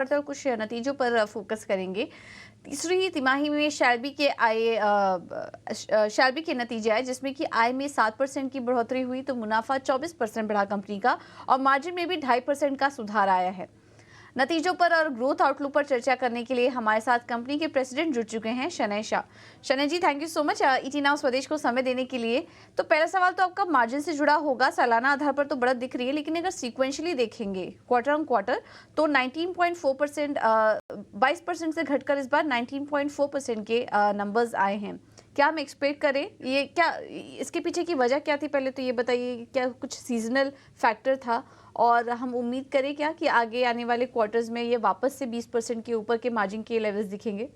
और कुछ नतीजों पर फोकस करेंगे। तीसरी तिमाही में शैल्बी के नतीजे आए जिसमें कि आय में 7% की बढ़ोतरी हुई तो मुनाफा 24% बढ़ा कंपनी का और मार्जिन में भी 2.5% का सुधार आया है। नतीजों पर और ग्रोथ आउटलुक पर चर्चा करने के लिए हमारे साथ कंपनी के प्रेसिडेंट जुड़ चुके हैं Shanay Shah. Shanay ji, thank you so much ET now Swadesh को समय देने के लिए। तो पहला सवाल तो आपका मार्जिन से जुड़ा होगा। सालाना आधार पर तो बढ़त दिख रही है, लेकिन अगर सीक्वेंशियली देखेंगे क्वार्टर ऑन क्वार्टर तो 19.4% 22% से घटकर इस बार 19.4% के नंबर्स आए हैं। क्या हम एक्सपेक्ट करें, ये क्या इसके पीछे की वजह क्या थी? पहले तो ये बताइए, क्या कुछ सीजनल फैक्टर था और हम उम्मीद करें क्या कि आगे आने वाले क्वार्टर्स में ये वापस से 20% के ऊपर के मार्जिन के लेवल्स दिखेंगे?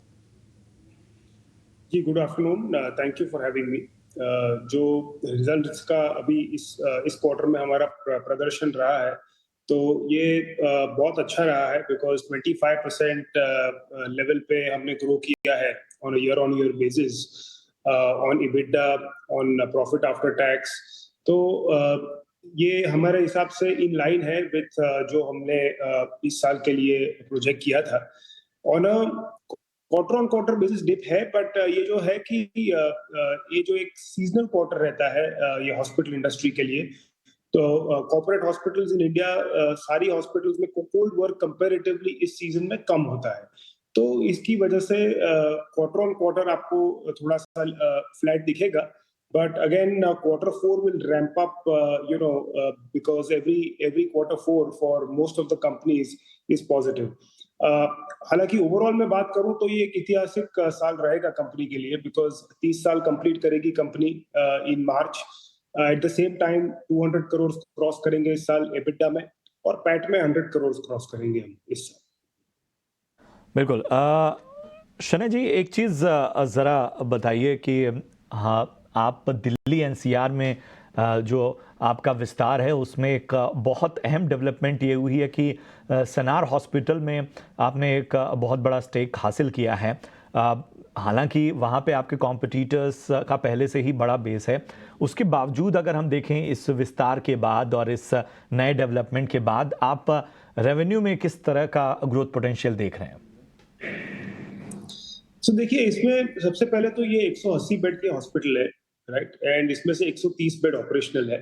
जी, good afternoon. Thank you for having me. जो रिजल्ट्स का अभी इस क्वार्टर में हमारा प्रदर्शन रहा है, तो ये बहुत अच्छा रहा है बिकॉज़ 25% लेवल पे हमने ग्रो किया है on year basis, on EBITDA, on profit after tax. तो ये हमारे हिसाब से इन लाइन है विथ जो हमने इस साल के लिए प्रोजेक्ट किया था। On a quarter on quarter basis dip है, बट ये जो है कि ये जो एक सीजनल क्वार्टर रहता है ये हॉस्पिटल इंडस्ट्री के लिए, तो कॉर्पोरेट हॉस्पिटल्स इन इंडिया, सारी हॉस्पिटल्स में कोल्ड वर्क कंपैरेटिवली इस सीजन में कम होता है। तो इसकी वजह से क्वार्टर ऑन क्वार्टर आपको थोड़ा सा फ्लैट दिखेगा, but again quarter four will ramp up, because every quarter four for most of the companies is positive. हालांकि ओवरऑल में बात करूं तो ये एक ऐतिहासिक साल रहेगा कंपनी के लिए, बिकॉज 30 साल कंप्लीट करेगी company in March. At the same time 200 crore cross करेंगे इस साल एबिटा में, और पैट में 100 करोड़ क्रॉस करेंगे हम इस साल। बिल्कुल। शनय जी, एक चीज़ ज़रा बताइए कि हाँ, आप दिल्ली एनसीआर में जो आपका विस्तार है उसमें एक बहुत अहम डेवलपमेंट ये हुई है कि सनार हॉस्पिटल में आपने एक बहुत बड़ा स्टेक हासिल किया है। हालांकि वहाँ पे आपके कॉम्पिटिटर्स का पहले से ही बड़ा बेस है, उसके बावजूद अगर हम देखें इस विस्तार के बाद और इस नए डेवलपमेंट के बाद आप रेवेन्यू में किस तरह का ग्रोथ पोटेंशियल देख रहे हैं? देखिए, इसमें सबसे पहले तो ये 180 बेड के हॉस्पिटल है, राइट, एंड इसमें से 130 बेड ऑपरेशनल है।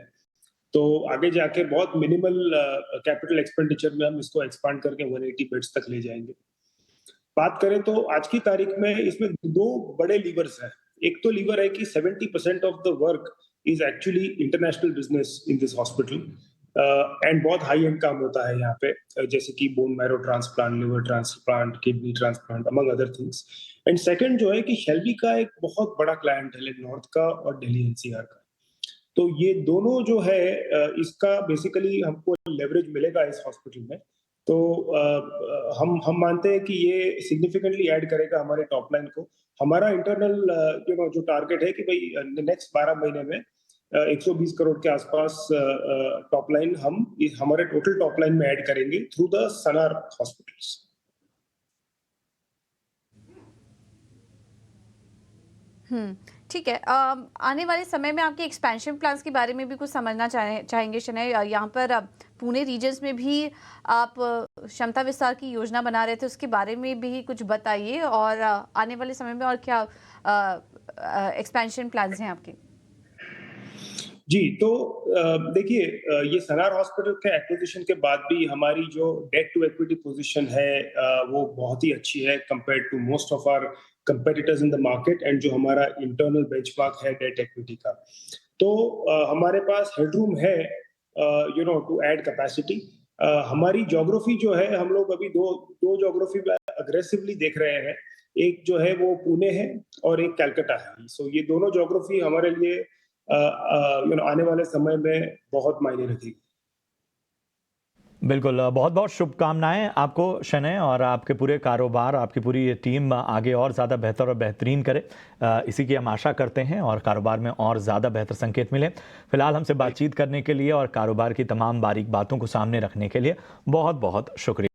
तो आगे जाके बहुत मिनिमल कैपिटल एक्सपेंडिचर में हम इसको एक्सपांड करके 180 बेड्स तक ले जाएंगे। बात करें तो आज की तारीख में इसमें दो बड़े लीवर्स हैं। एक तो लीवर है कि 70% of the work is actually international business in this hospital, and बहुत हाई एंड काम होता है यहाँ पे, जैसे कि bone marrow transplant, liver transplant, kidney transplant, among other things. And second जो है कि शेल्बी का एक बहुत बड़ा क्लाइंट है नॉर्थ का और दिल्ली एनसीआर का। तो ये दोनों जो है इसका बेसिकली हमको लेवरेज मिलेगा इस हॉस्पिटल में। तो हम मानते हैं कि ये सिग्निफिकेंटली ऐड करेगा हमारे टॉप लाइन को। हमारा इंटरनल जो टारगेट है कि भाई नेक्स्ट 12 महीने में 120 करोड़ के आसपास टॉप लाइन हम हमारे टोटल टॉप लाइन में ऐड करेंगे थ्रू द सनार हॉस्पिटल्स। ठीक है। आने वाले समय में आपके एक्सपेंशन प्लान्स के बारे में भी कुछ समझना चाहेंगे शनय। यहाँ पर पुणे रीजन्स में भी आप क्षमता विस्तार की योजना बना रहे थे, उसके बारे में भी कुछ बताइए और आने वाले समय में और क्या एक्सपेंशन प्लान्स हैं आपके? जी, तो देखिए, ये सनार हॉस्पिटल के एक्विजिशन के बाद भी हमारी जो डेट टू इक्विटी पोजीशन है वो बहुत ही अच्छी है compared to most of our competitors in the market, and जो हमारा इंटरनल बेंचमार्क है डेट इक्विटी का, तो हमारे पास हेडरूम है टू ऐड कैपेसिटी। हमारी ज्योग्राफी जो है, हम लोग अभी दो दो ज्योग्राफी में अग्रेसिवली देख रहे हैं। एक जो है वो पुणे है और एक कलकत्ता है। सो ये दोनों ज्योग्राफी हमारे लिए आने वाले समय में बहुत मायने रखेगी। बिल्कुल, बहुत बहुत शुभकामनाएं आपको शनय, और आपके पूरे कारोबार, आपकी पूरी टीम आगे और ज़्यादा बेहतर और बेहतरीन करे, इसी की हम आशा करते हैं और कारोबार में और ज़्यादा बेहतर संकेत मिले। फिलहाल हमसे बातचीत करने के लिए और कारोबार की तमाम बारीक बातों को सामने रखने के लिए बहुत बहुत शुक्रिया।